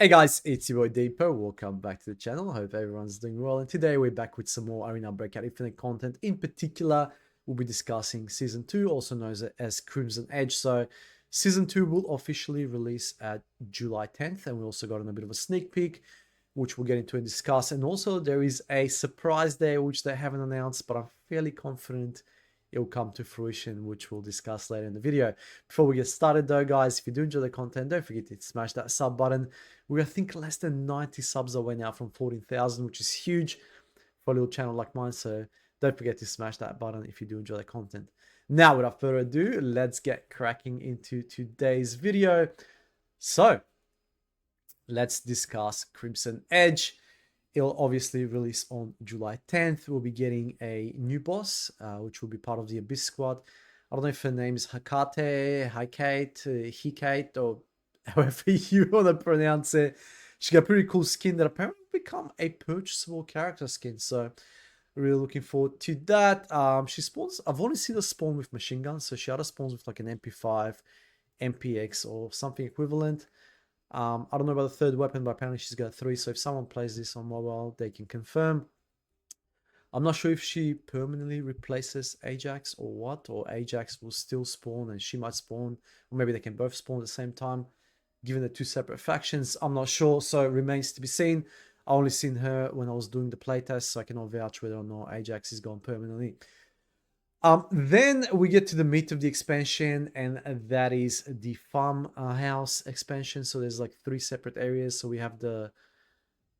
Hey guys, it's your boy Deepo. Welcome back to the channel. I hope everyone's doing well. And today we're back with some more Arena Breakout Infinite content. In particular, we'll be discussing Season 2, also known as Crimson Edge. So, Season 2 will officially release at July 10th. And we also got a bit of a sneak peek, which we'll get into and discuss. And also, there is a surprise there, which they haven't announced, but I'm fairly confident it will come to fruition, which we'll discuss later in the video. Before we get started though, guys, if you do enjoy the content, don't forget to smash that sub button. We're, I think, less than 90 subs away now from 14,000, which is huge for a little channel like mine. So don't forget to smash that button if you do enjoy the content. Now, without further ado, let's get cracking into today's video. So let's discuss Crimson Edge. It'll obviously release on July 10th. We'll be getting a new boss, which will be part of the Abyss squad. I don't know if her name is Hakate, Hikate, or however you want to pronounce it. She got a pretty cool skin that apparently become a purchasable character skin. So really looking forward to that. She spawns. I've only seen her spawn with machine guns, so she either spawns with like an MP5, MPX, or something equivalent. I don't know about the third weapon, but apparently she's got 3. So if someone plays this on mobile, they can confirm. I'm not sure if she permanently replaces Ajax or what, or Ajax will still spawn and she might spawn, or maybe they can both spawn at the same time, given the 2 separate factions. I'm not sure, so it remains to be seen. I only seen her when I was doing the playtest, so I cannot vouch whether or not Ajax is gone permanently. Then we get to the meat of the expansion, and that is the farmhouse expansion. So there's like 3 separate areas. So we have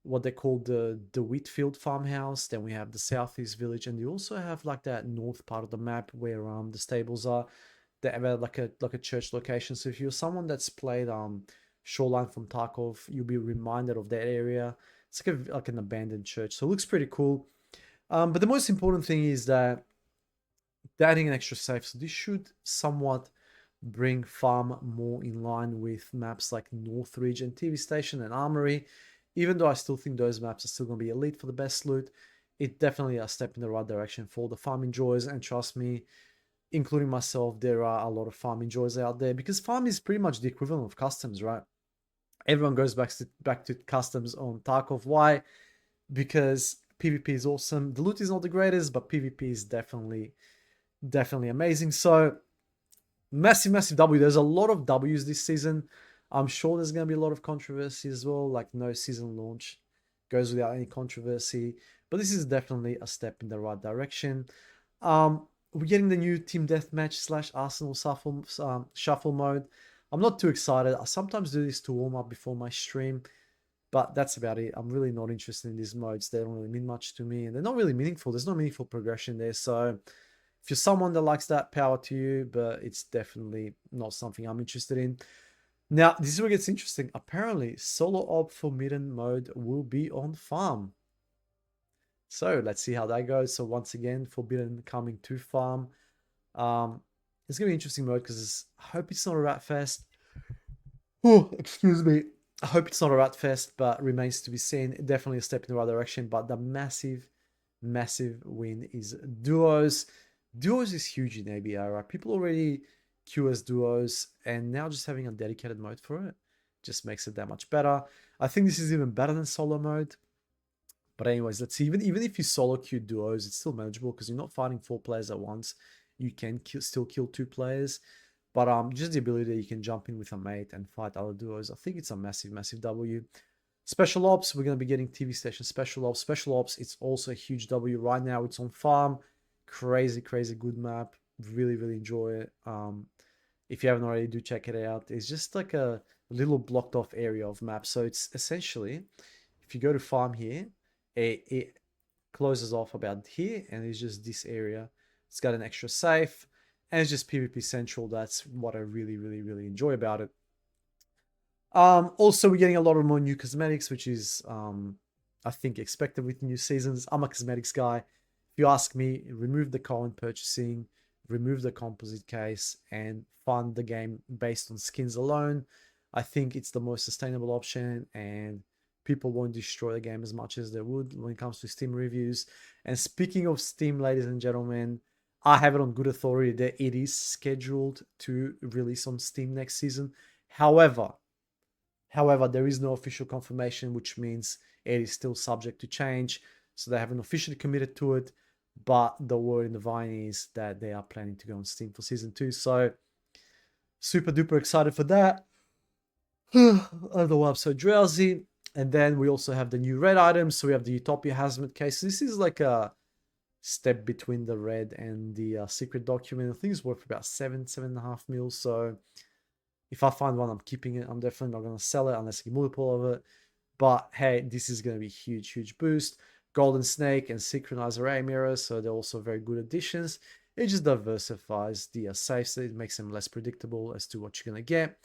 what they call the Wheatfield farmhouse. Then we have the Southeast village, and you also have like that north part of the map where the stables are. They have like a church location. So if you're someone that's played Shoreline from Tarkov, you'll be reminded of that area. It's like an abandoned church. So it looks pretty cool. But the most important thing is that they're adding an extra safe, so this should somewhat bring farm more in line with maps like Northridge and TV Station and Armory. Even though I still think those maps are still going to be elite for the best loot, it's definitely a step in the right direction for the farm enjoyers. And trust me, including myself, there are a lot of farm enjoyers out there, because farm is pretty much the equivalent of customs, right? Everyone goes back to customs on Tarkov. Why? Because PvP is awesome. The loot is not the greatest, but PvP is definitely amazing. So massive W. There's a lot of W's this season. I'm sure there's going to be a lot of controversy as well, like no season launch goes without any controversy, but this is definitely a step in the right direction. We're getting the new team deathmatch / Arsenal shuffle mode. I'm not too excited. I sometimes do this to warm up before my stream, but that's about it. I'm really not interested in these modes. They don't really mean much to me, and they're not really meaningful. There's no meaningful progression there. So if you're someone that likes that, power to you, but it's definitely not something I'm interested in. Now, this is where it gets interesting. Apparently, solo op Forbidden mode will be on farm. So let's see how that goes. So once again, Forbidden coming to farm. It's going to be an interesting mode because I hope it's not a rat fest. Oh, excuse me. I hope it's not a rat fest, but remains to be seen. Definitely a step in the right direction. But the massive win is duos. Duos is huge in ABR, right? People already queue as duos, and now just having a dedicated mode for it just makes it that much better. I think this is even better than solo mode. But anyways, let's see. Even if you solo queue duos, it's still manageable because you're not fighting 4 players at once. You can still kill 2 players. But just the ability that you can jump in with a mate and fight other duos, I think it's a massive W. Special Ops, we're going to be getting TV Station Special Ops. Special Ops, it's also a huge W. Right now, it's on farm. Crazy good map. Really enjoy it. If you haven't already, do check it out. It's just like a little blocked off area of map. So it's essentially, if you go to farm here, it closes off about here, and it's just this area. It's got an extra safe, and it's just PvP central. That's what I really enjoy about it. Also, we're getting a lot of more new cosmetics, which is I think expected with new seasons. I'm a cosmetics guy. If you ask me, remove the current purchasing, remove the composite case, and fund the game based on skins alone. I think it's the most sustainable option, and people won't destroy the game as much as they would when it comes to Steam reviews. And speaking of Steam, ladies and gentlemen, I have it on good authority that it is scheduled to release on Steam next season. However, However, there is no official confirmation, which means it is still subject to change. So they haven't officially committed to it, but the word in the vine is that they are planning to go on Steam for Season 2. So super duper excited for that. I don't know why I'm so drowsy. And then we also have the new red items. So we have the Utopia Hazmat case. This is like a step between the red and the secret document. I think it's worth about 7.5 mils. So if I find one, I'm keeping it. I'm definitely not going to sell it unless I get multiple of it. But hey, this is going to be huge, huge boost. Golden Snake and Synchronized Array Mirror, so they're also very good additions. It just diversifies the safes, so it makes them less predictable as to what you're going to get.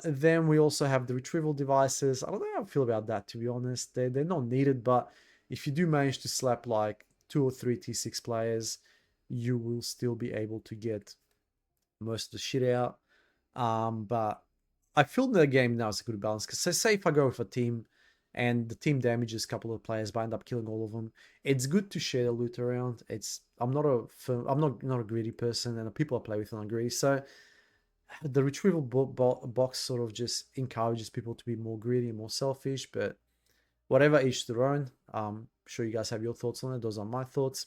Then we also have the retrieval devices. I don't know how I feel about that, to be honest. They're not needed, but if you do manage to slap like 2 or 3 T6 players, you will still be able to get most of the shit out. But I feel the game now is a good balance, because say if I go with a team and the team damages a couple of players but I end up killing all of them, it's good to share the loot around. I'm not a greedy person, and the people I play with are not greedy, so the retrieval box sort of just encourages people to be more greedy and more selfish. But whatever, each their own. I'm sure you guys have your thoughts on it. Those are my thoughts.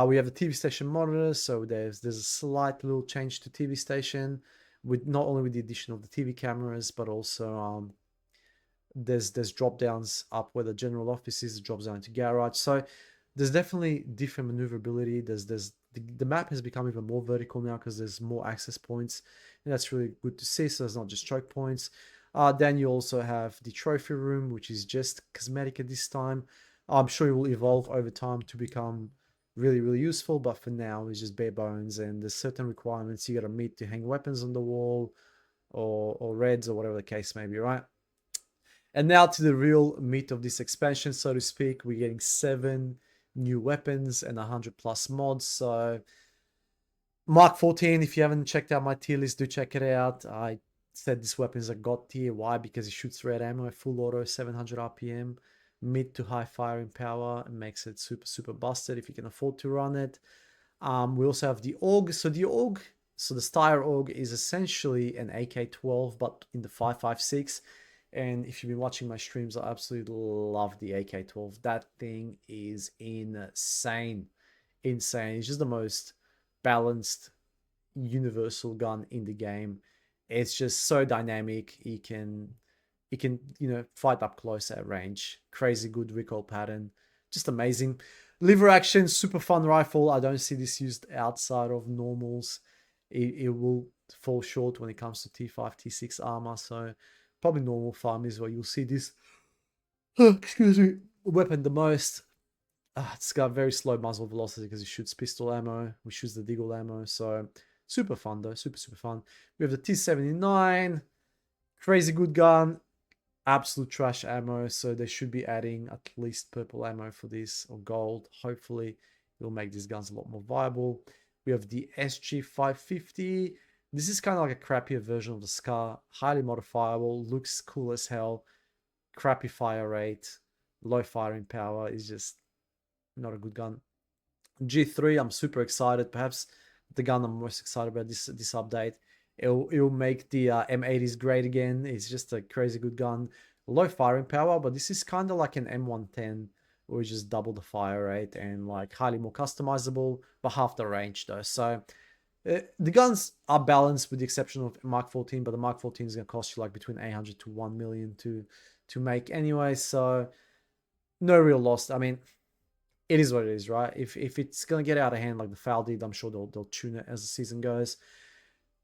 We have the TV station monitor, so there's a slight little change to TV station, with not only with the addition of the TV cameras, but also there's drop downs up where the general office is, drops down into garage. So there's definitely different maneuverability. The map has become even more vertical now because there's more access points, and that's really good to see. So it's not just choke points. Then you also have the trophy room, which is just cosmetic at this time. I'm sure it will evolve over time to become really, really useful, but for now it's just bare bones, and there's certain requirements you got to meet to hang weapons on the wall, or reds, or whatever the case may be, right? And now to the real meat of this expansion, so to speak. We're getting 7 new weapons and 100 plus mods. So Mark 14, if you haven't checked out my tier list, do check it out. I said this weapon is a god tier. Why? Because it shoots red ammo, full auto, 700 RPM, mid to high firing power, and makes it super, super busted if you can afford to run it. We also have the AUG. So the AUG, so the Steyr AUG is essentially an AK-12, but in the 5.56. And if you've been watching my streams, I absolutely love the AK-12. That thing is insane. Insane. It's just the most balanced universal gun in the game. It's just so dynamic. It can fight up close at range. Crazy good recoil pattern. Just amazing. Lever action, super fun rifle. I don't see this used outside of normals. It will fall short when it comes to T5, T6 armor. So probably normal farm is where you'll see this excuse me, weapon the most. It's got very slow muzzle velocity because it shoots pistol ammo, which shoots the deagle ammo. So super fun though, super, super fun. We have the T79, crazy good gun, absolute trash ammo. So they should be adding at least purple ammo for this, or gold. Hopefully it'll make these guns a lot more viable. We have the SG550. This is kind of like a crappier version of the Scar, highly modifiable, looks cool as hell, crappy fire rate, low firing power, is just not a good gun. G3, I'm super excited. Perhaps the gun I'm most excited about this update. It'll make the M80s great again. It's just a crazy good gun. Low firing power, but this is kind of like an M110, where you just double the fire rate and like highly more customizable, but half the range though. So the guns are balanced with the exception of Mark 14, but the Mark 14 is going to cost you like between 800 to 1 million to make anyway. So no real loss. I mean, it is what it is, right? If it's going to get out of hand like the Foul did, I'm sure they'll tune it as the season goes.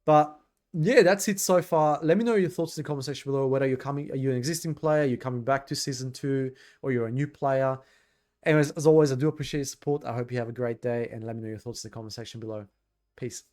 But yeah, that's it so far. Let me know your thoughts in the comment section below. Whether are you an existing player, you're coming back to season 2, or you're a new player. Anyways, as always, I do appreciate your support. I hope you have a great day, and let me know your thoughts in the comment section below. Peace.